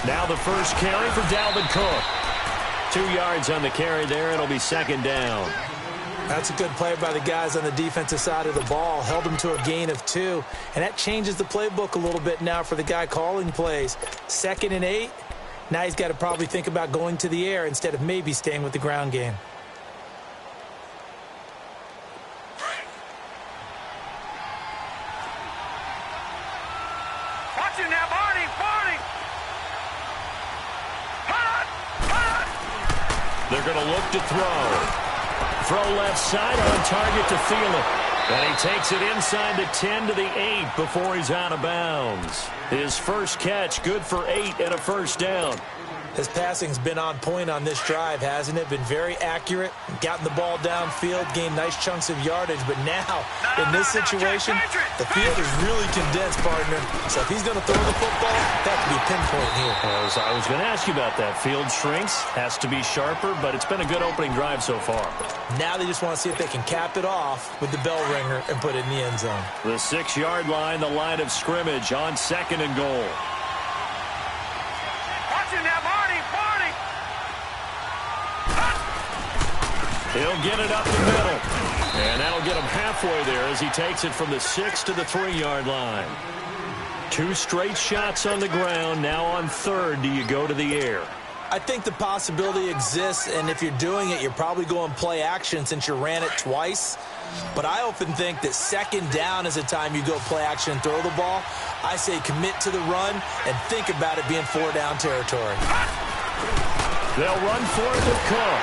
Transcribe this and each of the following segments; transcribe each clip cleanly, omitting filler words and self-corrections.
Now the first carry for Dalvin Cook. 2 yards on the carry there. It'll be second down. That's a good play by the guys on the defensive side of the ball. Held them to a gain of 2. And that changes the playbook a little bit now for the guy calling plays. 2nd and 8. Now he's got to probably think about going to the air instead of maybe staying with the ground game. Watch it now, Barney! Barney! They're going to look to throw. Throw left side on target to Thielen. And he takes it inside the 10 to the 8 before he's out of bounds. His first catch, good for 8 and a first down. His passing's been on point on this drive, hasn't it? Been very accurate, gotten the ball downfield, gained nice chunks of yardage. But now, in this situation, the field is really condensed, partner. So if he's going to throw the football, that could be pinpoint here. I was going to ask you about that. Field shrinks, has to be sharper, but it's been a good opening drive so far. Now they just want to see if they can cap it off with the bell ringer and put it in the end zone. The 6-yard line, the line of scrimmage on 2nd and goal. He'll get it up the middle. And that'll get him halfway there as he takes it from the 6 to the 3-yard line. 2 straight shots on the ground. Now on 3rd, do you go to the air? I think the possibility exists, and if you're doing it, you're probably going play action since you ran it twice. But I often think that 2nd down is a time you go play action and throw the ball. I say commit to the run and think about it being 4-down territory. They'll run for it with Cook.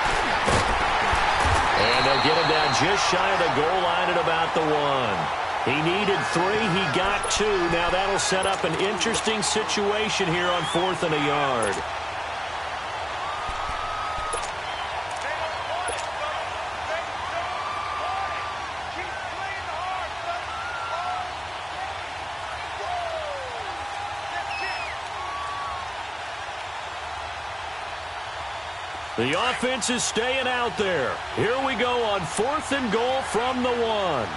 And they'll get him down just shy of the goal line at about the 1. He needed 3. He got 2. Now that'll set up an interesting situation here on 4th and a yard. The offense is staying out there. Here we go on 4th and goal from the 1. All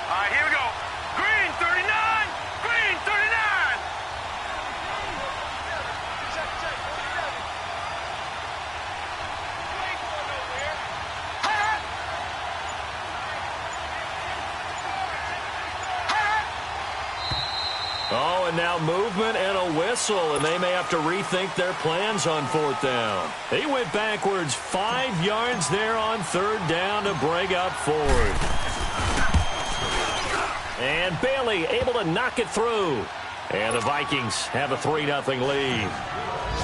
right, here we go. Green 39. Green 39. Oh, and now movement and a whistle, and they may have to rethink their plans on 4th down. He went backwards 5 yards there on 3rd down to bring up 4th. And Bailey able to knock it through. And the Vikings have a 3-0 lead.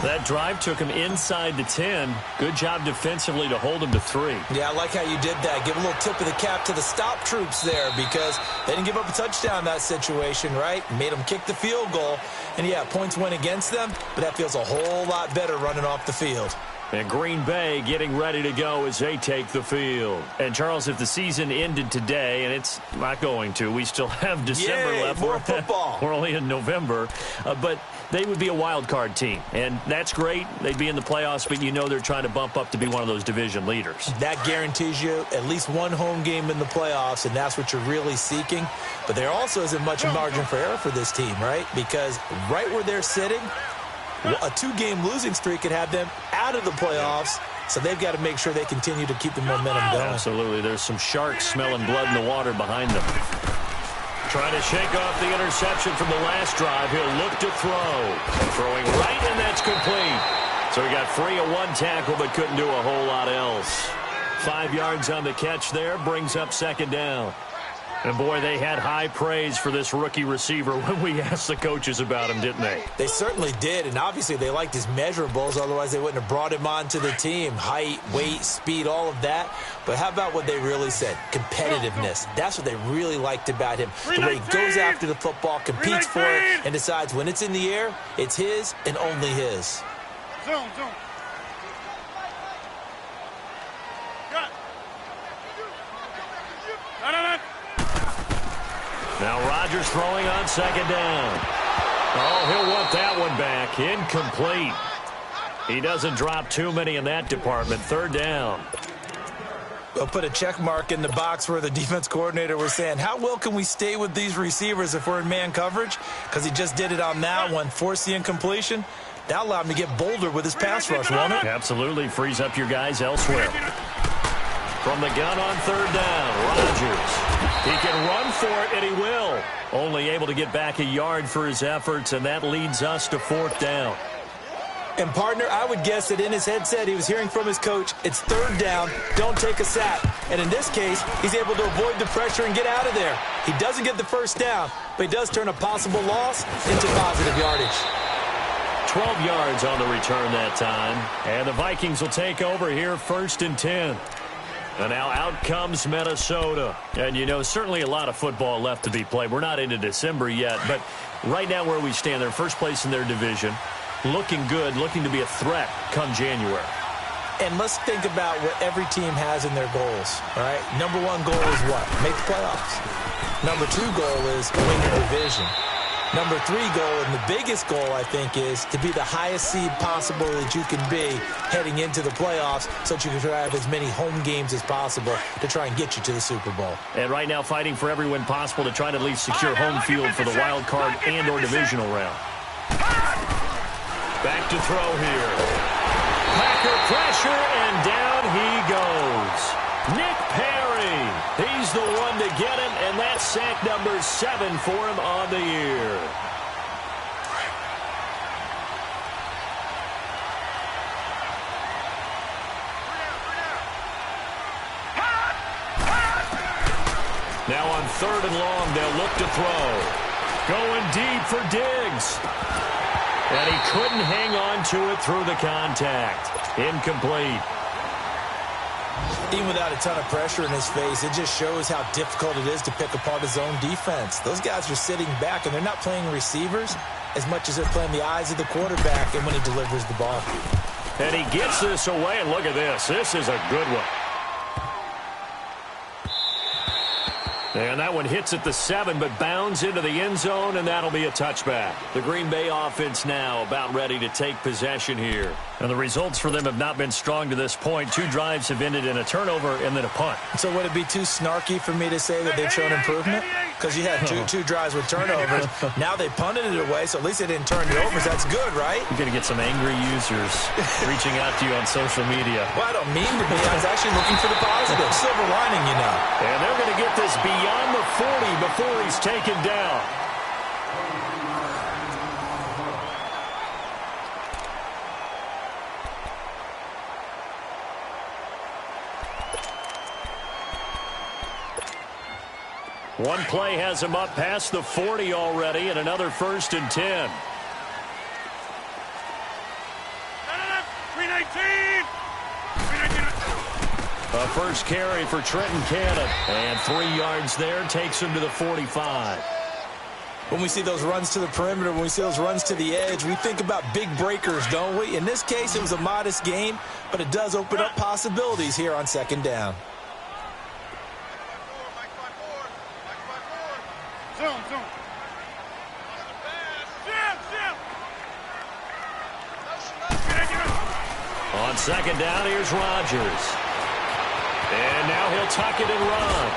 That drive took him inside the 10. Good job defensively to hold him to 3. Yeah, I like how you did that. Give a little tip of the cap to the stop troops there because they didn't give up a touchdown in that situation, right? Made them kick the field goal. And, yeah, points went against them, but that feels a whole lot better running off the field. And Green Bay getting ready to go as they take the field. And, Charles, if the season ended today, and it's not going to, we still have December left. More football. We're only in November. But they would be a wild card team. And that's great. They'd be in the playoffs, but you know they're trying to bump up to be one of those division leaders. That guarantees you at least one home game in the playoffs, and that's what you're really seeking. But there also isn't much margin for error for this team, right? Because right where they're sitting, a 2-game losing streak could have them out of the playoffs, so they've got to make sure they continue to keep the momentum going. Absolutely. There's some sharks smelling blood in the water behind them. Trying to shake off the interception from the last drive. He'll look to throw. Throwing right, and that's complete. So he got free of 1 tackle, but couldn't do a whole lot else. 5 yards on the catch there, brings up 2nd down. And, boy, they had high praise for this rookie receiver when we asked the coaches about him, didn't they? They certainly did, and obviously they liked his measurables. Otherwise, they wouldn't have brought him onto the team. Height, weight, speed, all of that. But how about what they really said? Competitiveness. That's what they really liked about him. The way he goes after the football, competes for it, and decides when it's in the air, it's his and only his. Zone. Now Rodgers throwing on 2nd down. Oh, he'll want that one back. Incomplete. He doesn't drop too many in that department. 3rd down. They'll put a check mark in the box where the defense coordinator was saying, how well can we stay with these receivers if we're in man coverage? Because he just did it on that one, forced the incompletion. That allowed him to get bolder with his pass rush, won't it? Absolutely. Frees up your guys elsewhere. From the gun on third down, Rodgers. He can run for it, and he will. Only able to get back a yard for his efforts, and that leads us to fourth down. And, partner, I would guess that in his headset he was hearing from his coach, it's third down, don't take a sack. And in this case, he's able to avoid the pressure and get out of there. He doesn't get the first down, but he does turn a possible loss into positive yardage. 12 yards on the return that time. And the Vikings will take over here, 1st and 10. And now out comes Minnesota. And, you know, certainly a lot of football left to be played. We're not into December yet, but right now where we stand, they're first place in their division. Looking good, looking to be a threat come January. And let's think about what every team has in their goals, all right? Number one goal is what? Make the playoffs. Number two goal is win your division. Number three goal, and the biggest goal, I think, is to be the highest seed possible that you can be heading into the playoffs so that you can have as many home games as possible to try and get you to the Super Bowl. And right now fighting for every win possible to try to at least secure home field for the wild card and or divisional round. Back to throw here. Packer pressure, and down he goes. Nick Perry. He's the one to get him, and that's sack number 7 for him on the year. Now on 3rd and long, they'll look to throw. Going deep for Diggs. And he couldn't hang on to it through the contact. Incomplete. Even without a ton of pressure in his face, it just shows how difficult it is to pick apart his own defense. Those guys are sitting back, and they're not playing receivers as much as they're playing the eyes of the quarterback and when he delivers the ball. And he gets this away, and look at this. This is a good one. And that one hits at the 7, but bounds into the end zone, and that'll be a touchback. The Green Bay offense now about ready to take possession here. And the results for them have not been strong to this point. 2 drives have ended in a turnover and then a punt. So would it be too snarky for me to say that they've shown improvement? Because you had two drives with turnovers. Now they punted it away, so at least they didn't turn it over. So that's good, right? You're going to get some angry users reaching out to you on social media. Well, I don't mean to be. I was actually looking for the positive. Silver lining, you know. And they're going to get this beyond the 40 before he's taken down. One play has him up past the 40 already, and another 1st and 10. 319! A first carry for Trenton Cannon. And 3 yards there takes him to the 45. When we see those runs to the perimeter, when we see those runs to the edge, we think about big breakers, don't we? In this case, it was a modest game, but it does open up possibilities here on 2nd down. Zoom. On 2nd down, here's Rodgers. And now he'll tuck it and run.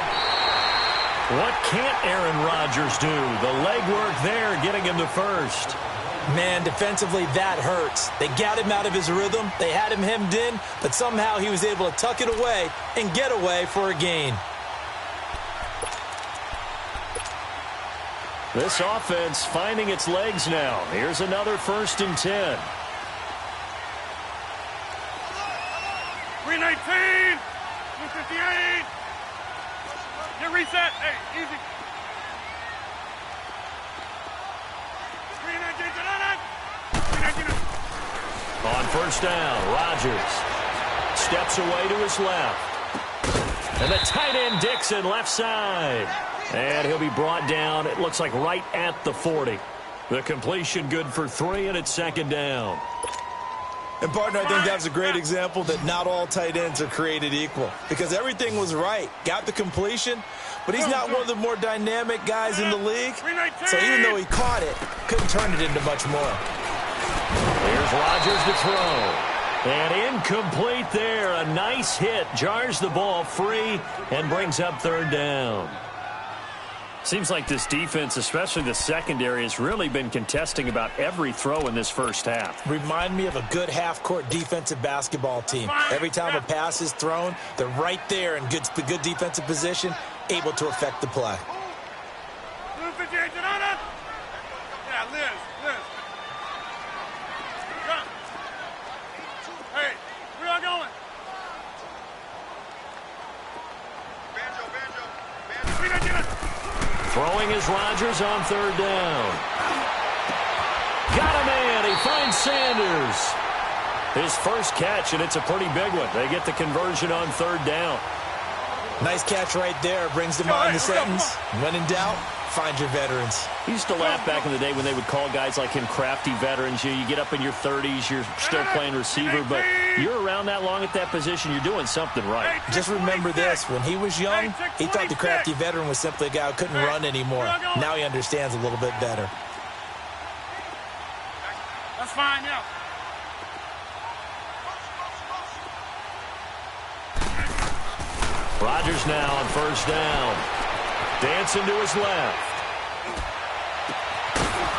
What can't Aaron Rodgers do? The legwork there getting him to 1st. Man, defensively, that hurts. They got him out of his rhythm. They had him hemmed in, but somehow he was able to tuck it away and get away for a gain. This offense finding its legs now. Here's another 1st and 10. 319! 258! Get reset. Hey, easy. 319. On 1st down, Rodgers steps away to his left. And the tight end Dixon left side. And he'll be brought down, it looks like right at the 40. The completion good for 3, and it's 2nd down. And, partner, I think that's a great example that not all tight ends are created equal. Because everything was right. Got the completion, but he's not one of the more dynamic guys in the league. So even though he caught it, couldn't turn it into much more. Here's Rodgers to throw. And incomplete there. A nice hit. Jars the ball free and brings up third down. Seems like this defense, especially the secondary, has really been contesting about every throw in this first half. Remind me of a good half-court defensive basketball team. Every time a pass is thrown, they're right there in good defensive position, able to affect the play. Yeah, Liz. Hey, where y'all going? Throwing is Rodgers on third down. Got a man. He finds Sanders. His first catch, and it's a pretty big one. They get the conversion on third down. Nice catch right there. Brings to mind the sentence. When in doubt, find your veterans. He used to laugh back in the day when they would call guys like him crafty veterans. You get up in your 30s, you're still playing receiver, but you're around that long at that position, you're doing something right. Just remember this. When he was young, he thought the crafty veteran was simply a guy who couldn't run anymore. Now he understands a little bit better. That's fine, yeah. Rodgers now on first down. Dancing to his left.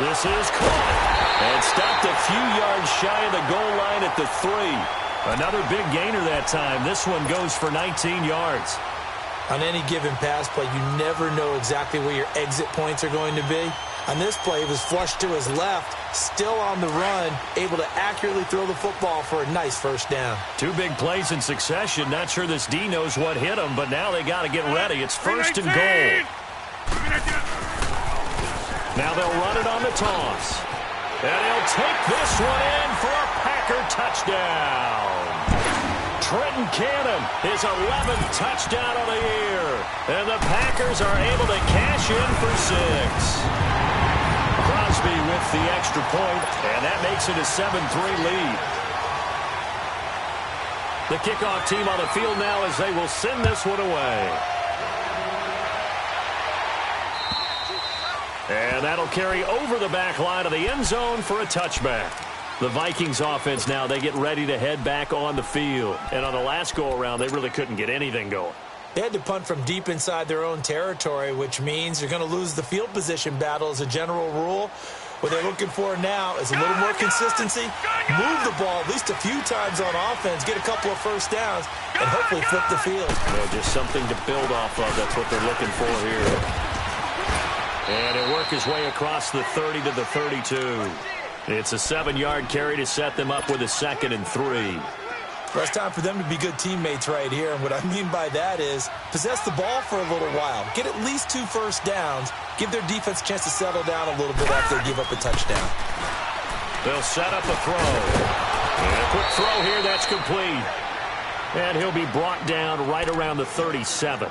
This is caught. And stopped a few yards shy of the goal line at the 3. Another big gainer that time. This one goes for 19 yards. On any given pass play, you never know exactly where your exit points are going to be. On this play, he was flushed to his left, still on the run, able to accurately throw the football for a nice first down. 2 big plays in succession. Not sure this D knows what hit him, but now they got to get ready. It's first and goal. Now they'll run it on the toss. And he'll take this one in for a Packer touchdown. Trenton Cannon, his 11th touchdown of the year. And the Packers are able to cash in for 6. Crosby with the extra point, and that makes it a 7-3 lead. The kickoff team on the field now as they will send this one away. And that'll carry over the back line of the end zone for a touchback. The Vikings offense now, they get ready to head back on the field. And on the last go-around, they really couldn't get anything going. They had to punt from deep inside their own territory, which means you're going to lose the field position battle as a general rule. What they're looking for now is a little more consistency, move the ball at least a few times on offense, get a couple of first downs, and hopefully flip the field. Well, just something to build off of. That's what they're looking for here. And he'll work his way across the 30 to the 32. It's a 7-yard carry to set them up with a 2nd and 3. Well, it's time for them to be good teammates right here. And what I mean by that is possess the ball for a little while. Get at least 2 first downs. Give their defense a chance to settle down a little bit after they give up a touchdown. They'll set up a throw. And a quick throw here. That's complete. And he'll be brought down right around the 37.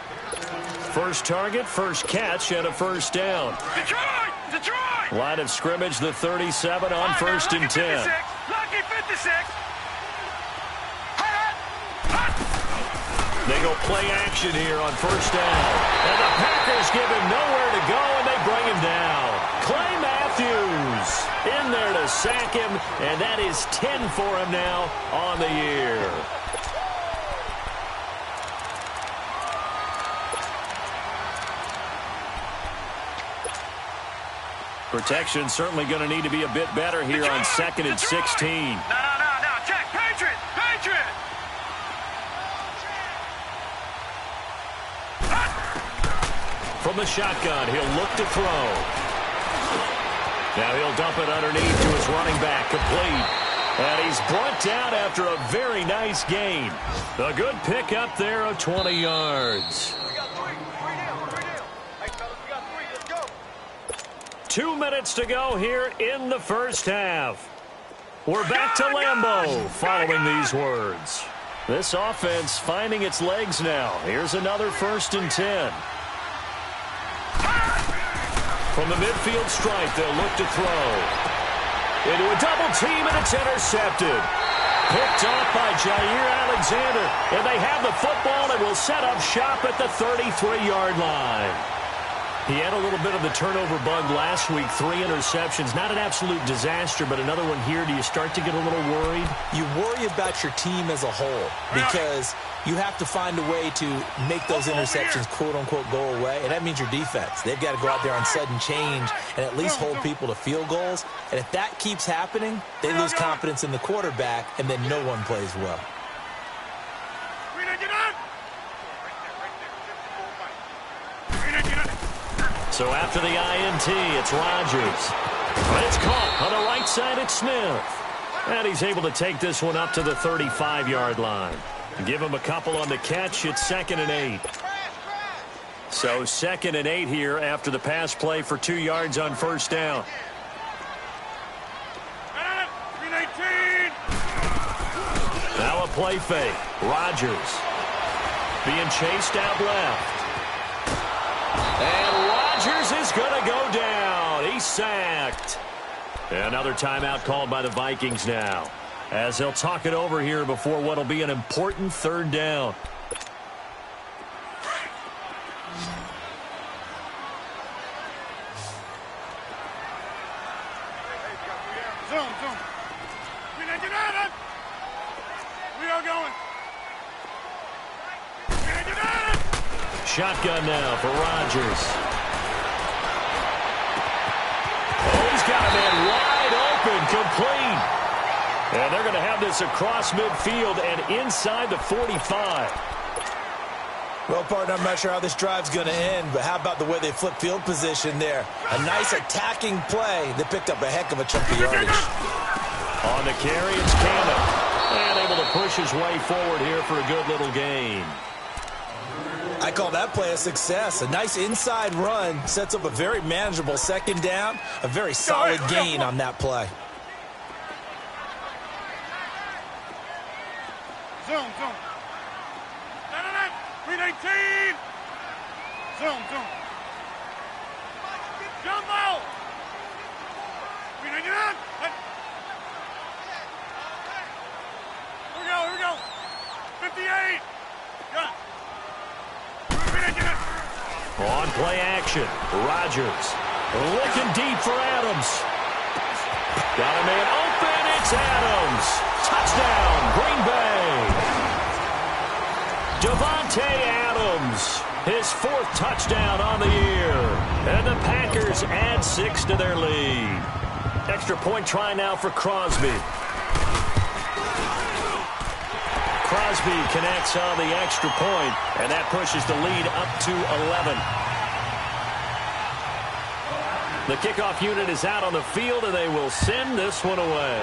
First target, first catch, and a first down. Detroit! Line of scrimmage, the 37 on first and 10. Lucky 56. They go play action here on first down. And the Packers give him nowhere to go, and they bring him down. Clay Matthews in there to sack him, and that is 10 for him now on the year. Protection certainly going to need to be a bit better here on 2nd and 16. No. Check. Patriot. From the shotgun, he'll look to throw. Now he'll dump it underneath to his running back, complete. And he's brought down after a very nice gain. A good pickup there of 20 yards. We got 3 down. Hey, fellas, we got 3. Let's go. 2 minutes to go here in the first half. We're back to Lambeau following these words. This offense finding its legs now. Here's another 1st and 10. From the midfield stripe, they'll look to throw. Into a double team, and it's intercepted. Picked off by Jair Alexander. And they have the football and will set up shop at the 33-yard line. He had a little bit of the turnover bug last week, 3 interceptions. Not an absolute disaster, but another one here. Do you start to get a little worried? You worry about your team as a whole because you have to find a way to make those interceptions, quote-unquote, go away, and that means your defense. They've got to go out there on sudden change and at least hold people to field goals, and if that keeps happening, they lose confidence in the quarterback, and then no one plays well. So after the INT, it's Rodgers. But it's caught on the right side. It's Smith. And he's able to take this one up to the 35-yard line. Give him a couple on the catch. It's 2nd and 8. So 2nd and 8 here after the pass play for 2 yards on first down. Now a play fake. Rodgers being chased out left. And Rodgers is going to go down. He's sacked. Another timeout called by the Vikings now, as they'll talk it over here before what will be an important 3rd down. Zoom. We are going. Shotgun now for Rodgers. Oh, he's got a man wide open, complete. And they're going to have this across midfield and inside the 45. Well, partner, I'm not sure how this drive's going to end, but how about the way they flip field position there? A nice attacking play. They picked up a heck of a chunk of yardage. On the carry, it's Cannon. And able to push his way forward here for a good little gain. I call that play a success. A nice inside run sets up a very manageable 2nd down. A very solid gain on that play. Zoom. 319. Zoom. Jumbo. 319. Here we go. 58. Got it. On play action, Rodgers looking deep for Adams. Got a man open, it's Adams. Touchdown, Green Bay. Devontae Adams, his 4th touchdown on the year. And the Packers add 6 to their lead. Extra point try now for Crosby. Crosby connects on the extra point, and that pushes the lead up to 11. The kickoff unit is out on the field, and they will send this one away.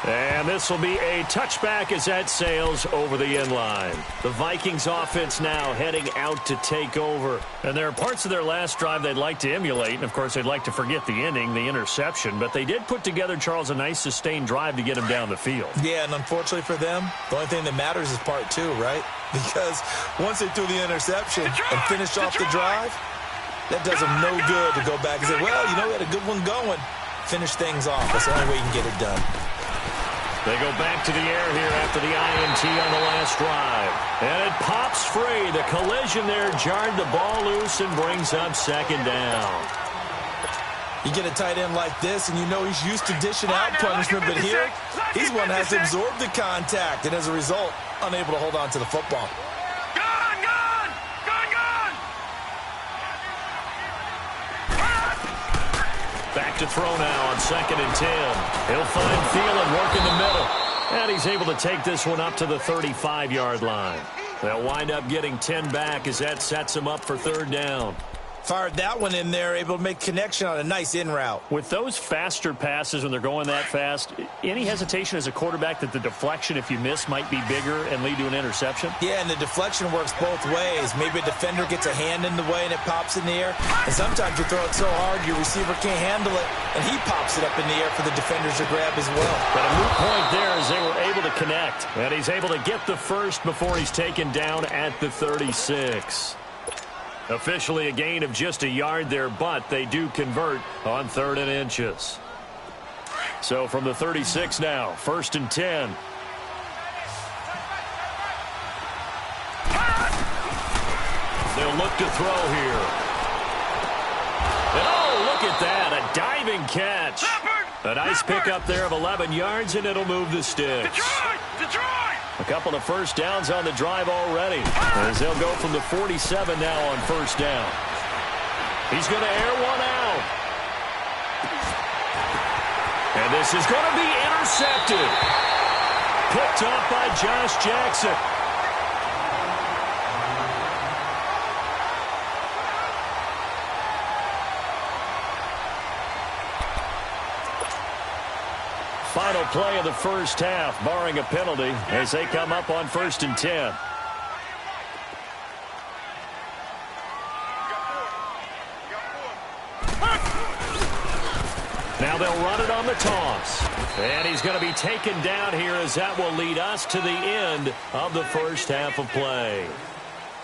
And this will be a touchback as that sails over the end line. The Vikings offense now heading out to take over. And there are parts of their last drive they'd like to emulate. And, of course, they'd like to forget the ending, the interception. But they did put together, Charles, a nice sustained drive to get them down the field. Yeah, and unfortunately for them, the only thing that matters is part 2, right? Because once they threw the interception and finished off the drive, that does them no good to go back and say, well, you know, we had a good one going. Finish things off. That's the only way you can get it done. They go back to the air here after the INT on the last drive. And it pops free. The collision there jarred the ball loose and brings up 2nd down. You get a tight end like this, and you know he's used to dishing out punishment, but here, he's one that has to absorb the contact, and as a result, unable to hold on to the football. Back to throw now on 2nd and 10. He'll find Thielen work in the middle. And he's able to take this one up to the 35-yard line. They'll wind up getting 10 back as that sets him up for 3rd down. Fired that one in there, able to make connection on a nice in route. With those faster passes when they're going that fast, any hesitation as a quarterback that the deflection, if you miss, might be bigger and lead to an interception? Yeah, and the deflection works both ways. Maybe a defender gets a hand in the way and it pops in the air. And sometimes you throw it so hard your receiver can't handle it, and he pops it up in the air for the defenders to grab as well. But a moot point there as they were able to connect. And he's able to get the first before he's taken down at the 36. Officially a gain of just a yard there, but they do convert on 3rd and inches. So from the 36 now, 1st and 10. look to throw here. And oh, look at that, a diving catch. A nice pickup there of 11 yards, and it'll move the sticks. Detroit! A couple of first downs on the drive already, as they'll go from the 47 now on first down. He's going to air one out. And this is going to be intercepted. Picked up by Josh Jackson. Final play of the first half, barring a penalty, as they come up on 1st and 10. Now they'll run it on the toss. And he's going to be taken down here, as that will lead us to the end of the first half of play.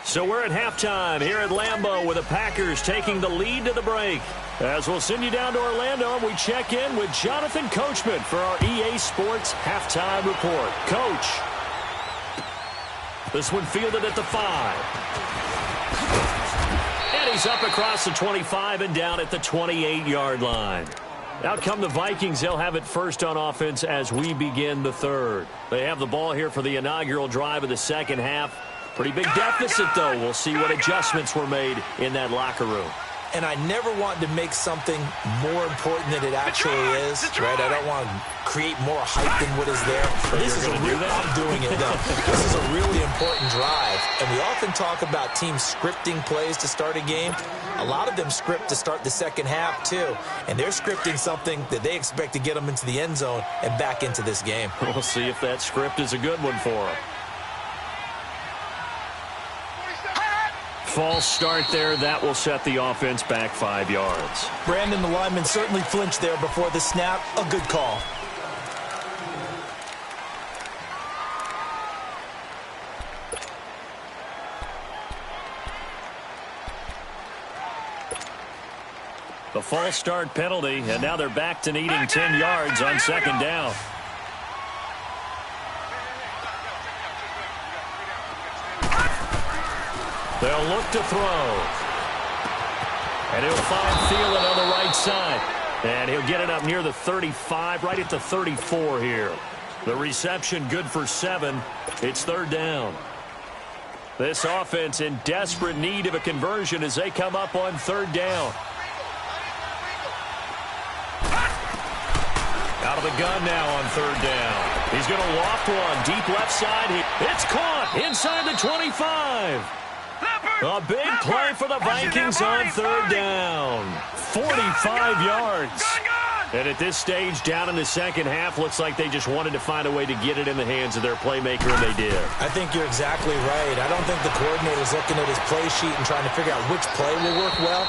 So we're at halftime here at Lambeau with the Packers taking the lead to the break. As we'll send you down to Orlando, and we check in with Jonathan Coachman for our EA Sports Halftime Report. Coach, this one fielded at the 5. And he's up across the 25 and down at the 28-yard line. Out come the Vikings. They'll have it first on offense as we begin the third. They have the ball here for the inaugural drive of the second half. Pretty big deficit, though. We'll see what adjustments were made in that locker room. And I never want to make something more important than it actually is, right? I don't want to create more hype than what is there. But this is I'm doing it, though. This is a really important drive. And we often talk about teams scripting plays to start a game. A lot of them script to start the second half, too. And they're scripting something that they expect to get them into the end zone and back into this game. We'll see if that script is a good one for them. False start there. That will set the offense back 5 yards. Brandon, the lineman, certainly flinched there before the snap. A good call. The false start penalty, and now they're back to needing 10 yards on second down. They'll look to throw. And he'll find Thielen on the right side. And he'll get it up near the 35, right at the 34 here. The reception good for 7. It's third down. This offense in desperate need of a conversion as they come up on third down. Out of the gun now on third down. He's going to loft one. Deep left side. It's caught inside the 25. A big play for the Vikings on third down. 45 yards. And at this stage, down in the second half, looks like they just wanted to find a way to get it in the hands of their playmaker, and they did. I think you're exactly right. I don't think the coordinator's looking at his play sheet and trying to figure out which play will work well.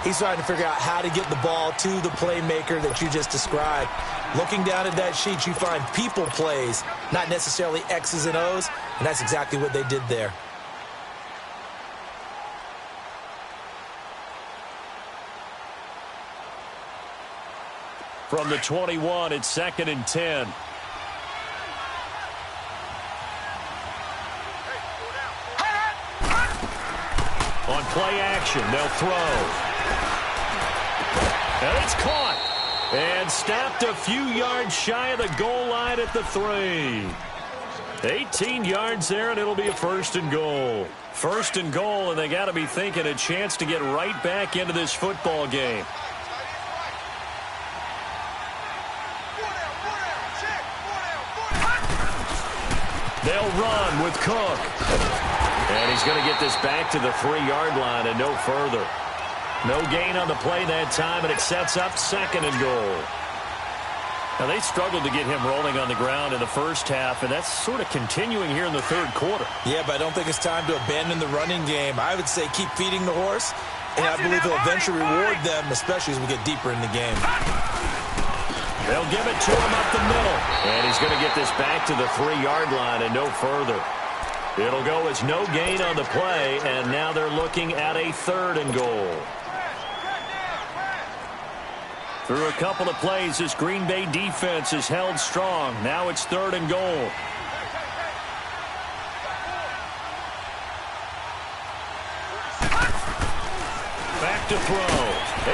He's trying to figure out how to get the ball to the playmaker that you just described. Looking down at that sheet, you find people plays, not necessarily X's and O's, and that's exactly what they did there. From the 21, it's 2nd and 10. On play action, they'll throw. And it's caught. And stopped a few yards shy of the goal line at the 3. 18 yards there, and it'll be a 1st and goal. 1st and goal, and they got to be thinking a chance to get right back into this football game. They'll run with Cook. And he's going to get this back to the 3-yard line and no further. No gain on the play that time, and it sets up 2nd and goal. Now, they struggled to get him rolling on the ground in the first half, and that's sort of continuing here in the third quarter. Yeah, but I don't think it's time to abandon the running game. I would say keep feeding the horse, and I believe he'll eventually reward them, especially as we get deeper in the game. They'll give it to him up the middle. And he's going to get this back to the 3-yard line and no further. It'll go as no gain on the play, and now they're looking at a 3rd and goal. Through a couple of plays, this Green Bay defense is held strong. Now it's 3rd and goal. to throw.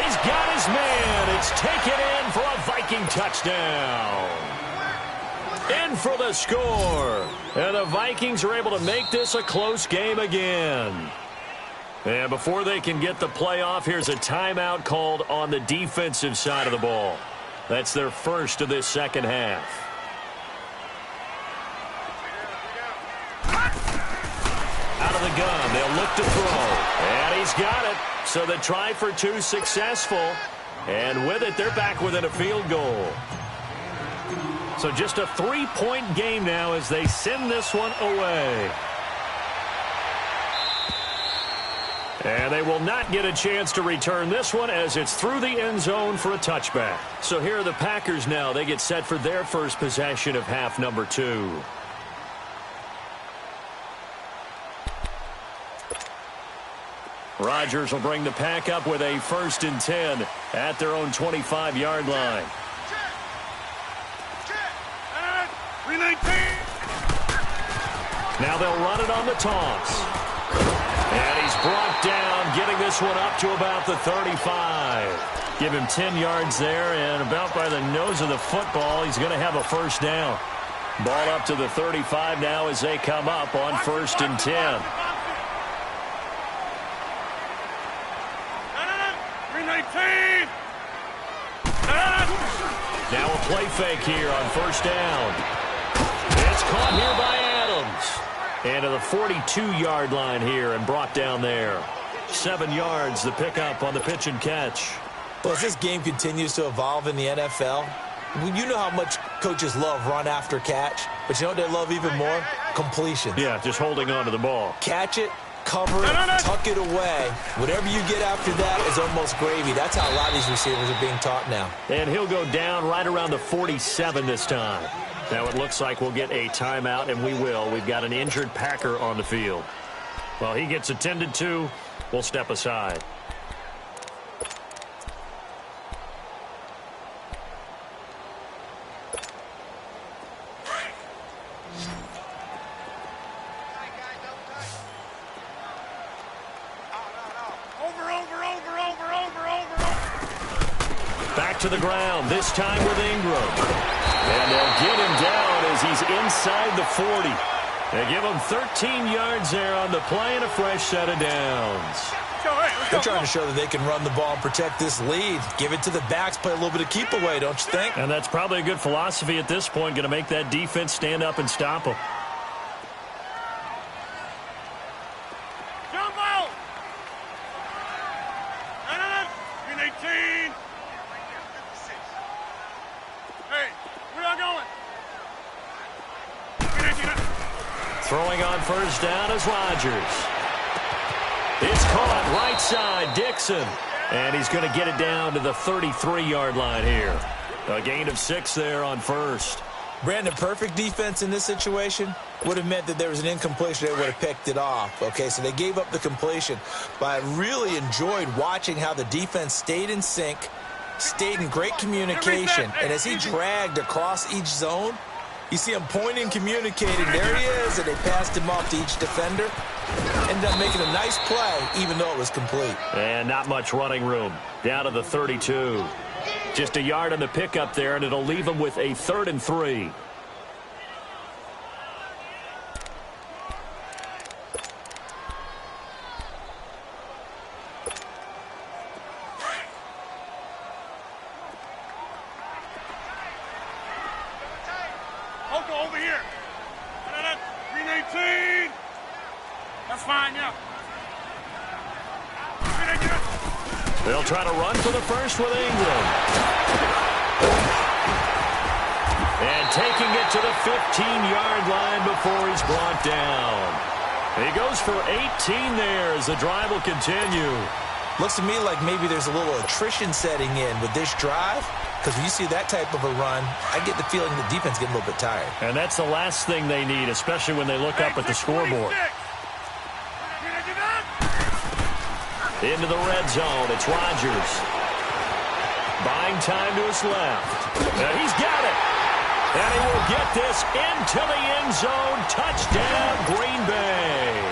He's got his man. It's taken in for a Viking touchdown. In for the score. And the Vikings are able to make this a close game again. And before they can get the play off, here's a timeout called on the defensive side of the ball. That's their first of this second half. Out of the gun, they'll look to throw. And he's got it. So the try for two successful. And with it, they're back within a field goal. So just a 3-point game now as they send this one away. And they will not get a chance to return this one as it's through the end zone for a touchback. So here are the Packers now. They get set for their first possession of half number 2. Rodgers will bring the pack up with a 1st and 10 at their own 25-yard line. Now they'll run it on the toss. And he's brought down, getting this one up to about the 35. Give him 10 yards there, and about by the nose of the football, he's going to have a first down. Ball up to the 35 now as they come up on 1st and 10. Now a play fake here on 1st down. It's caught here by Adams. And to the 42-yard line here and brought down there. 7 yards, the pickup on the pitch and catch. Well, as this game continues to evolve in the NFL, you know how much coaches love run after catch, but you know what they love even more? Completion. Yeah, just holding on to the ball. Catch it, cover it, tuck it away. Whatever you get after that is almost gravy. That's how a lot of these receivers are being taught now. And he'll go down right around the 47 this time. Now it looks like we'll get a timeout, and we will. We've got an injured Packer on the field. Well, he gets attended to. We'll step aside. Back to the ground, this time with Ingram. And they'll get him down as he's inside the 40. They give him 13 yards there on the play and a fresh set of downs. They're trying to show that they can run the ball and protect this lead. Give it to the backs, play a little bit of keep away, don't you think? And that's probably a good philosophy at this point, going to make that defense stand up and stop them. Jump out! Green 18. Hey, where y'all going? Throwing on 1st down is Rodgers. It's caught right side, Dixon. And he's going to get it down to the 33-yard line here. A gain of 6 there on 1st. Brandon, perfect defense in this situation would have meant that there was an incompletion. They would have picked it off. Okay, so they gave up the completion. But I really enjoyed watching how the defense stayed in sync, stayed in great communication. And as he dragged across each zone, you see him pointing, communicating. There he is, and they passed him off to each defender. Ended up making a nice play, even though it was complete. And not much running room. Down to the 32. Just a yard on the pickup there, and it'll leave him with a 3rd and 3. Over here. Green 18. That's fine, yeah. They'll try to run for the first with Ingram. And taking it to the 15-yard line before he's brought down. He goes for 18 there as the drive will continue. Looks to me like maybe there's a little attrition setting in with this drive. Because when you see that type of a run, I get the feeling the defense getting a little bit tired. And that's the last thing they need, especially when they look up at the scoreboard. Into the red zone, it's Rodgers. Buying time to his left. And he's got it. And he will get this into the end zone. Touchdown, Green Bay.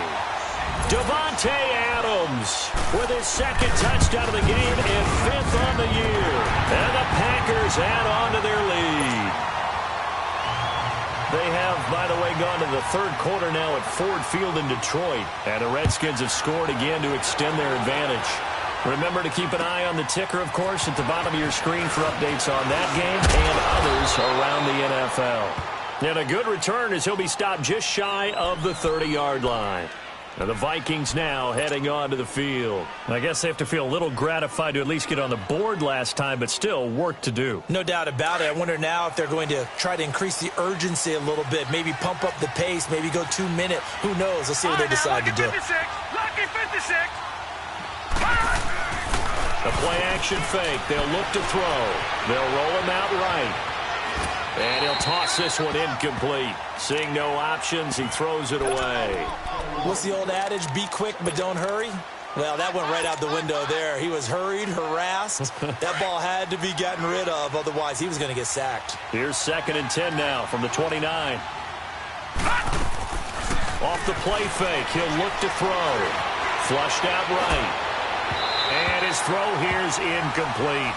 Davante Adams Williams with his second touchdown of the game and 5th on the year. And the Packers add on to their lead. They have, by the way, gone to the third quarter now at Ford Field in Detroit. And the Redskins have scored again to extend their advantage. Remember to keep an eye on the ticker, of course, at the bottom of your screen for updates on that game and others around the NFL. And a good return as he'll be stopped just shy of the 30-yard line. And the Vikings now heading onto the field. I guess they have to feel a little gratified to at least get on the board last time, but still work to do. No doubt about it. I wonder now if they're going to try to increase the urgency a little bit, maybe pump up the pace, maybe go 2 minute. Who knows? Let's see what they decide to do. Lucky 56. A play-action fake. They'll look to throw. They'll roll him out right. And he'll toss this one incomplete. Seeing no options, he throws it away. What's the old adage? Be quick, but don't hurry? Well, that went right out the window there. He was hurried, harassed. That ball had to be gotten rid of. Otherwise, he was going to get sacked. Here's 2nd and 10 now from the 29. Off the play fake. He'll look to throw. Flushed out right. And his throw here is incomplete.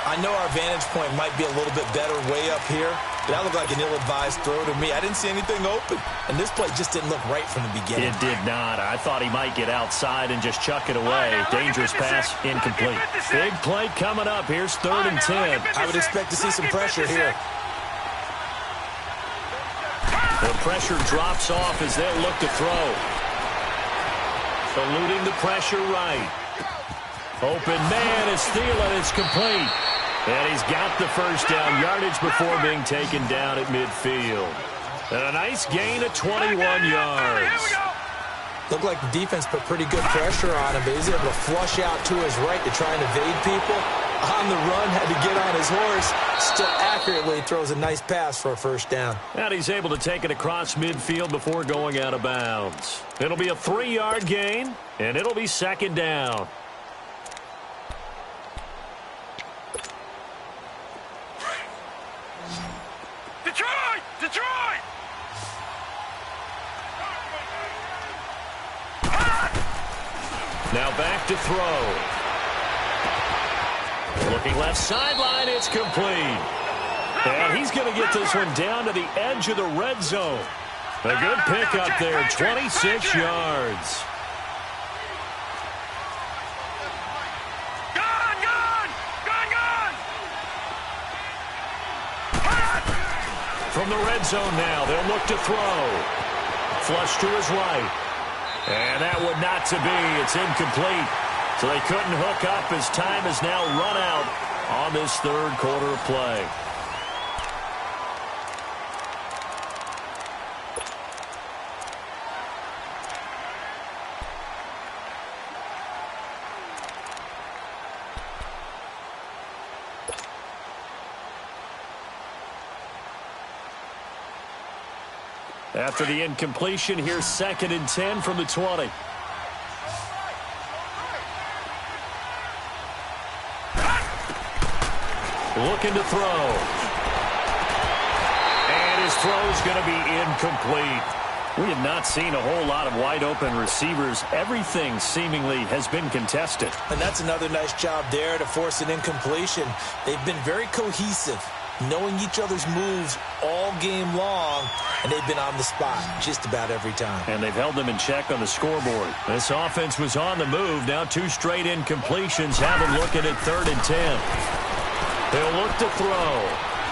I know our vantage point might be a little bit better way up here, but that looked like an ill-advised throw to me. I didn't see anything open, and this play just didn't look right from the beginning. It did not. I thought he might get outside and just chuck it away. Dangerous pass, incomplete. Big play coming up. Here's 3rd and 10. I would expect to see some pressure here. The pressure drops off as they'll look to throw. Eluding the pressure right. Open man is Thielen. It's complete. And he's got the first down yardage before being taken down at midfield. And a nice gain of 21 yards. Looked like the defense put pretty good pressure on him, but he's able to flush out to his right to try and evade people. On the run, had to get on his horse. Still accurately throws a nice pass for a first down. And he's able to take it across midfield before going out of bounds. It'll be a 3-yard gain, and it'll be 2nd down. Detroit! Now back to throw. Looking left sideline, it's complete. And he's going to get this one down to the edge of the red zone. A good pickup there, 26 yards. From the red zone now, they'll look to throw. Flush to his right. And that would not to be. It's incomplete. So they couldn't hook up as time has now run out on this 3rd quarter of play. After the incompletion, here's 2nd and 10 from the 20. Looking to throw. And his throw's going to be incomplete. We have not seen a whole lot of wide-open receivers. Everything seemingly has been contested. And that's another nice job there to force an incompletion. They've been very cohesive, knowing each other's moves all game long, and they've been on the spot just about every time. And they've held them in check on the scoreboard. This offense was on the move. Now 2 straight incompletions have them looking at 3rd and 10. They'll look to throw.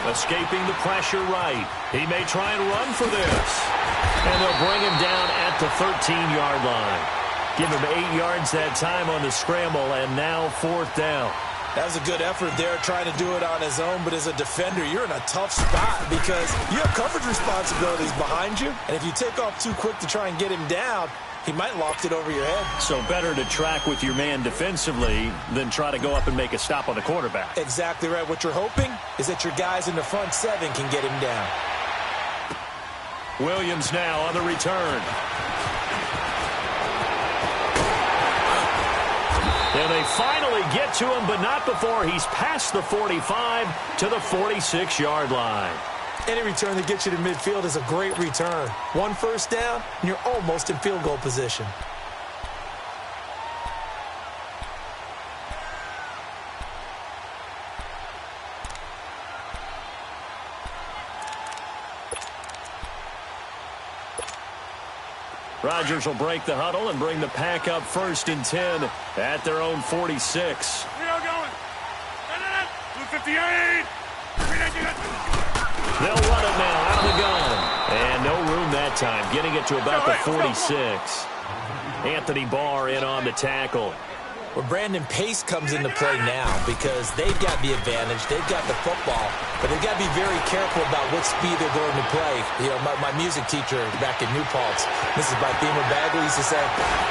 Escaping the pressure right. He may try and run for this. And they'll bring him down at the 13-yard line. Give him 8 yards that time on the scramble, and now 4th down. That was a good effort there, trying to do it on his own. But as a defender, you're in a tough spot because you have coverage responsibilities behind you. And if you take off too quick to try and get him down, he might loft it over your head. So better to track with your man defensively than try to go up and make a stop on the quarterback. Exactly right. What you're hoping is that your guys in the front 7 can get him down. Williams now on the return. And they finally get to him, but not before he's past the 45 to the 46-yard line. Any return that gets you to midfield is a great return. 1 first down, and you're almost in field goal position. Rodgers will break the huddle and bring the pack up 1st and 10 at their own 46. Going. 258. They'll run it now out of the gun. And no room that time, getting it to about the 46. Anthony Barr in on the tackle. Well, Brandon, pace comes into play now because they've got the advantage. They've got the football, but they've got to be very careful about what speed they're going to play. You know, my music teacher back in New Paltz, Mrs. Barthema Bagley, used to say,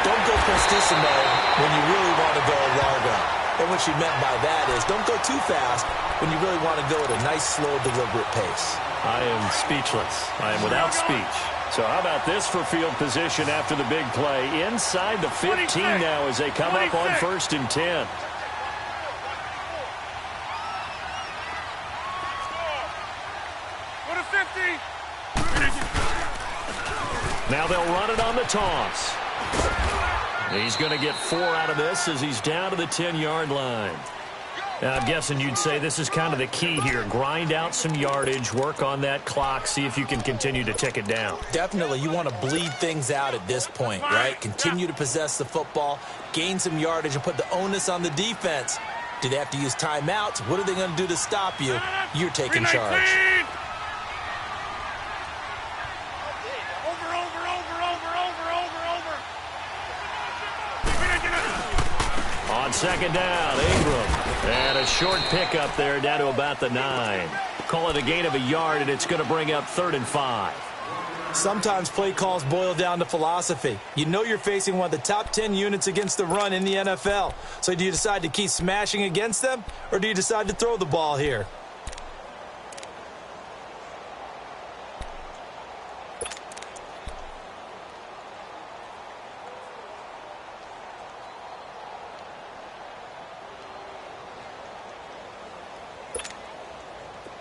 don't go prestissimo when you really want to go largo. And what she meant by that is don't go too fast when you really want to go at a nice, slow, deliberate pace. I am speechless. I am without speech. So how about this for field position after the big play? Inside the 15 now as they come up on 1st and 10. Now they'll run it on the toss. He's going to get 4 out of this as he's down to the 10-yard line. Now, I'm guessing you'd say this is kind of the key here. Grind out some yardage, work on that clock, see if you can continue to tick it down. Definitely. You want to bleed things out at this point, right? Continue to possess the football, gain some yardage, and put the onus on the defense. Do they have to use timeouts? What are they going to do to stop you? You're taking charge. On 2nd down, Ingram. And a short pickup there down to about the 9. Call it a gain of a yard, and it's going to bring up 3rd and 5. Sometimes play calls boil down to philosophy. You know you're facing one of the top 10 units against the run in the NFL. So do you decide to keep smashing against them, or do you decide to throw the ball here?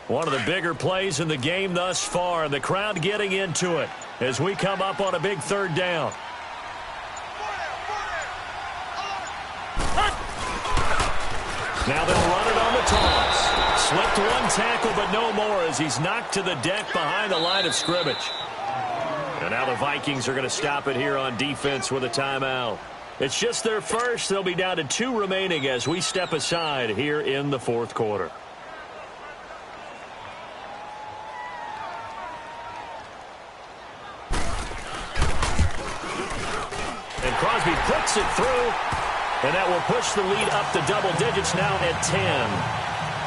One of the bigger plays in the game thus far, and the crowd getting into it as we come up on a big 3rd down. Now they'll run it on the toss. Slipped one tackle, but no more as he's knocked to the deck behind the line of scrimmage. And now the Vikings are going to stop it here on defense with a timeout. It's just their first. They'll be down to 2 remaining as we step aside here in the 4th quarter. Crosby puts it through, and that will push the lead up to double digits now at 10.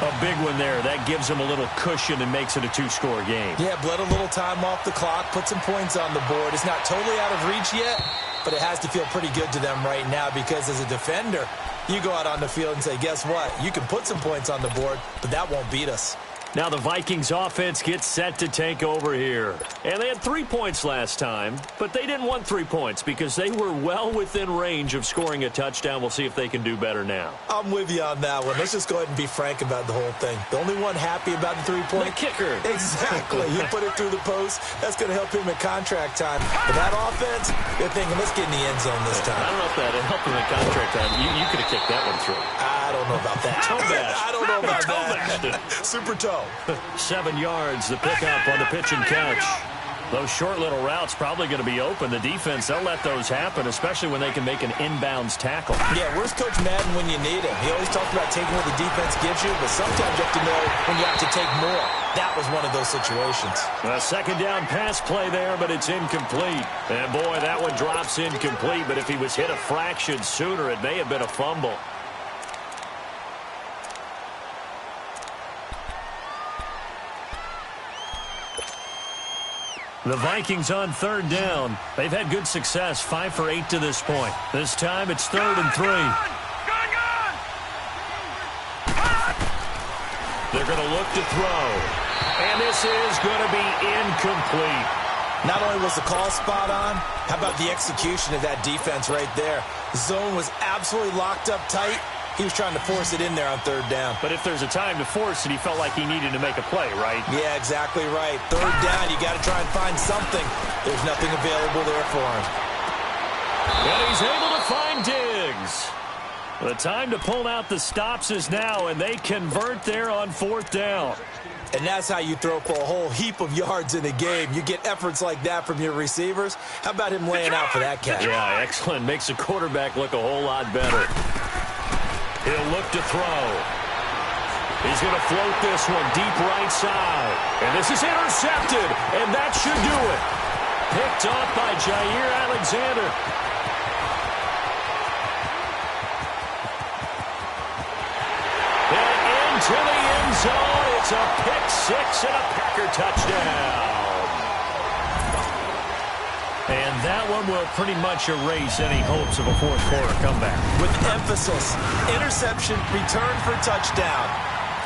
A big one there. That gives them a little cushion and makes it a 2-score game. Yeah, bled a little time off the clock, put some points on the board. It's not totally out of reach yet, but it has to feel pretty good to them right now because as a defender, you go out on the field and say, guess what? You can put some points on the board, but that won't beat us. Now the Vikings offense gets set to take over here. And they had 3 points last time, but they didn't want 3 points because they were well within range of scoring a touchdown. We'll see if they can do better now. I'm with you on that one. Let's just go ahead and be frank about the whole thing. The only one happy about the 3-point? The kicker. Exactly. You put it through the post. That's going to help him in contract time. But that offense, they're thinking, let's get in the end zone this time. I don't know if that helped him in contract time. You could have kicked that one through. I don't know about that. I don't know about that. Super toe. 7 yards, the pickup on the pitch and catch. Those short little routes probably going to be open. The defense, they'll let those happen, especially when they can make an inbounds tackle. Yeah, where's Coach Madden when you need him? He always talks about taking what the defense gives you, but sometimes you have to know when you have to take more. That was one of those situations. A 2nd down pass play there, but it's incomplete. And boy, that one drops incomplete, but if he was hit a fraction sooner, it may have been a fumble. The Vikings on 3rd down. They've had good success, 5 for 8 to this point. This time it's 3rd and 3. They're going to look to throw. And this is going to be incomplete. Not only was the call spot on, how about the execution of that defense right there? The zone was absolutely locked up tight. He was trying to force it in there on 3rd down. But if there's a time to force it, he felt like he needed to make a play, right? Yeah, exactly right. 3rd down, you got to try and find something. There's nothing available there for him. And he's able to find Diggs. The time to pull out the stops is now, and they convert there on 4th down. And that's how you throw for a whole heap of yards in a game. You get efforts like that from your receivers. How about him laying out for that catch? Yeah, excellent. Makes the quarterback look a whole lot better. He'll look to throw. He's going to float this one deep right side. And this is intercepted, and that should do it. Picked off by Jair Alexander. And into the end zone. It's a pick six and a Packer touchdown. And that one will pretty much erase any hopes of a fourth quarter comeback. With emphasis, interception, return for touchdown.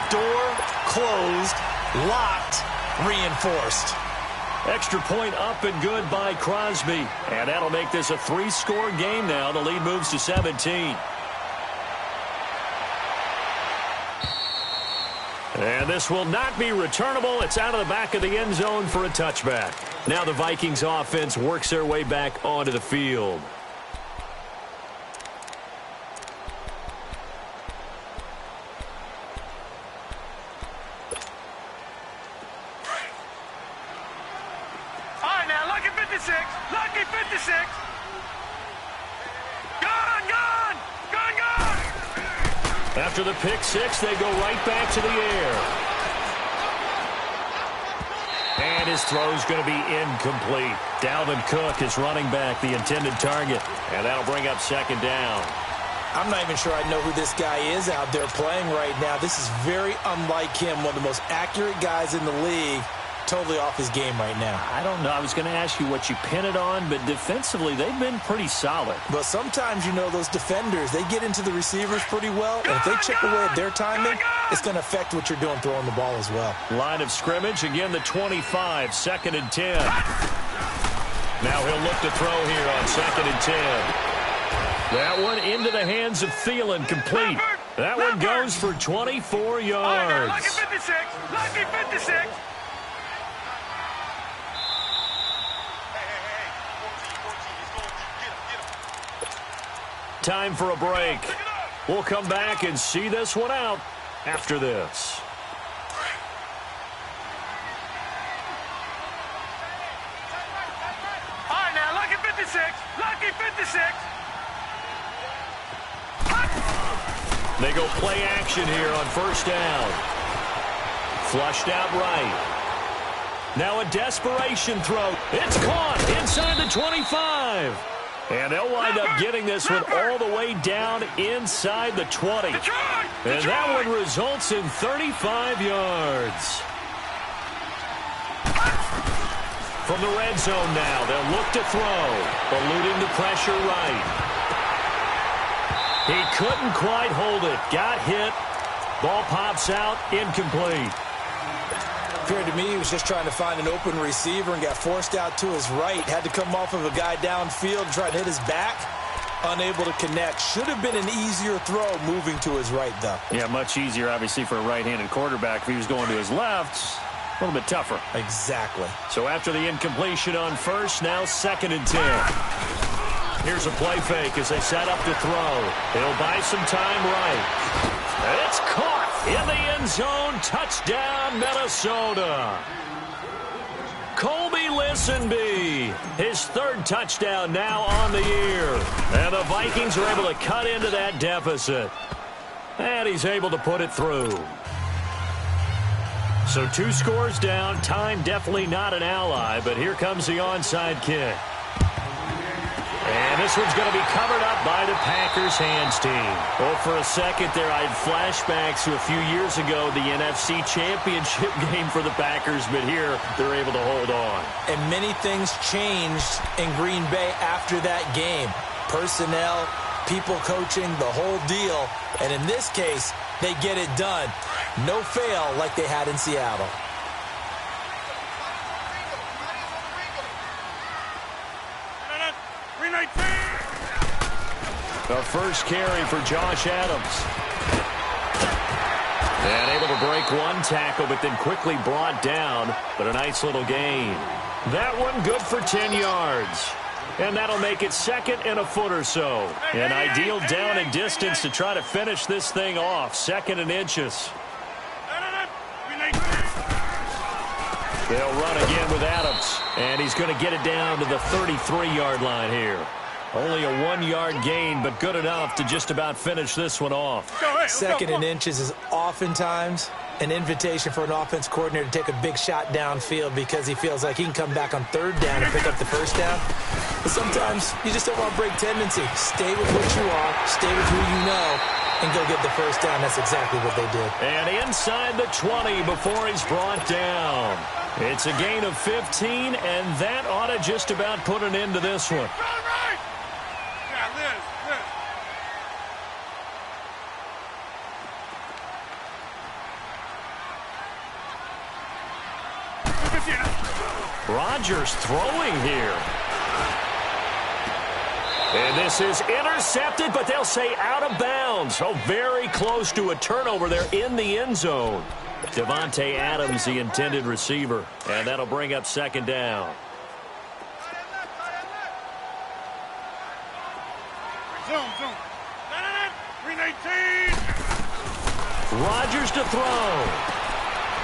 Door closed, locked, reinforced. Extra point up and good by Crosby. And that'll make this a 3-score game now. The lead moves to 17. And this will not be returnable. It's out of the back of the end zone for a touchback. Now the Vikings offense works their way back onto the field. All right, now, lucky 56. Lucky 56. Gone. After the pick six, they go right back to the air. And his throw's going to be incomplete. Dalvin Cook is running back, the intended target. And that'll bring up second down. I'm not even sure I know who this guy is out there playing right now. This is very unlike him, one of the most accurate guys in the league. Totally off his game right now. I don't know. I was going to ask you what you pin it on, but defensively, they've been pretty solid. But sometimes, you know, those defenders, they get into the receivers pretty well. And if they chip away at their timing, it's going to affect what you're doing throwing the ball as well. Line of scrimmage, again, the 25, 2nd and 10. Now he'll look to throw here on 2nd and 10. That one into the hands of Thielen, complete. That one goes for 24 yards. All right, now, lucky 56. Lucky 56. Time for a break. We'll come back and see this one out after this. All right, now, lucky 56. Lucky 56. They go play action here on first down. Flushed out right. Now a desperation throw. It's caught inside the 25. And they'll wind up getting this one all the way down inside the 20. And that one results in 35 yards. From the red zone now, they'll look to throw. Eluding the pressure right. He couldn't quite hold it. Got hit. Ball pops out. Incomplete. Appeared to me he was just trying to find an open receiver and got forced out to his right. Had to come off of a guy downfield, try to hit his back. Unable to connect. Should have been an easier throw moving to his right, though. Yeah, much easier, obviously, for a right-handed quarterback. If he was going to his left, a little bit tougher. Exactly. So after the incompletion on first, now 2nd and 10. Here's a play fake as they set up to throw. He'll buy some time right. It's caught in the end zone. Touchdown, Minnesota. Colby Listenbee, his 3rd touchdown now on the year. And the Vikings are able to cut into that deficit. And he's able to put it through. So 2 scores down. Time definitely not an ally, but here comes the onside kick. And this one's going to be covered up by the Packers hands team. Well, for a second there, I had flashbacks to a few years ago, the NFC Championship game for the Packers, but here they're able to hold on. And many things changed in Green Bay after that game. Personnel, people coaching, the whole deal. And in this case, they get it done. No fail like they had in Seattle. The first carry for Josh Adams. And able to break one tackle, but then quickly brought down. But a nice little gain. That one good for 10 yards. And that'll make it 2nd and a foot or so. An ideal down and distance to try to finish this thing off. 2nd and inches. They'll run again with Adams, and he's going to get it down to the 33-yard line here. Only a 1-yard gain, but good enough to just about finish this one off. Second and inches is oftentimes an invitation for an offense coordinator to take a big shot downfield because he feels like he can come back on third down and pick up the first down. But sometimes you just don't want to break tendency. Stay with what you are, stay with who you know, and go get the first down. That's exactly what they did. And inside the 20 before he's brought down. It's a gain of 15, and that ought to just about put an end to this one. Rodgers throwing here. And this is intercepted, but they'll say out of bounds. So very close to a turnover there in the end zone. Devontae Adams, the intended receiver. And that'll bring up second down. Zoom. 319. Rodgers to throw.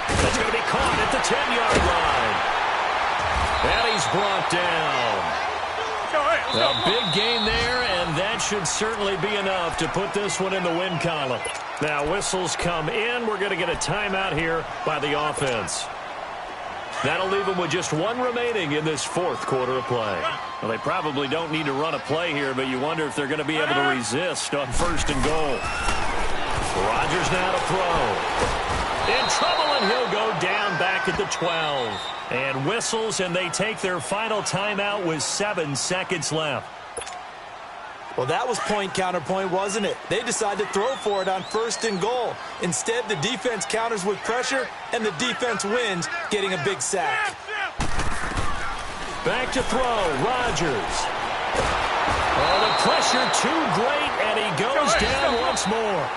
That's going to be caught at the 10-yard line. And he's brought down. A big gain there, and that should certainly be enough to put this one in the win column. Now, whistles come in. We're going to get a timeout here by the offense. That'll leave them with just one remaining in this fourth quarter of play. Well, they probably don't need to run a play here, but you wonder if they're going to be able to resist on first and goal. Rodgers now to throw. In trouble, and he'll go down back at the 12. And whistles, and they take their final timeout with 7 seconds left. Well, that was point counterpoint, wasn't it? They decided to throw for it on first and goal. Instead, the defense counters with pressure, and the defense wins, getting a big sack. Back to throw, Rodgers. Oh, the pressure too great, and he goes down once more.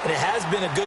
And it has been a good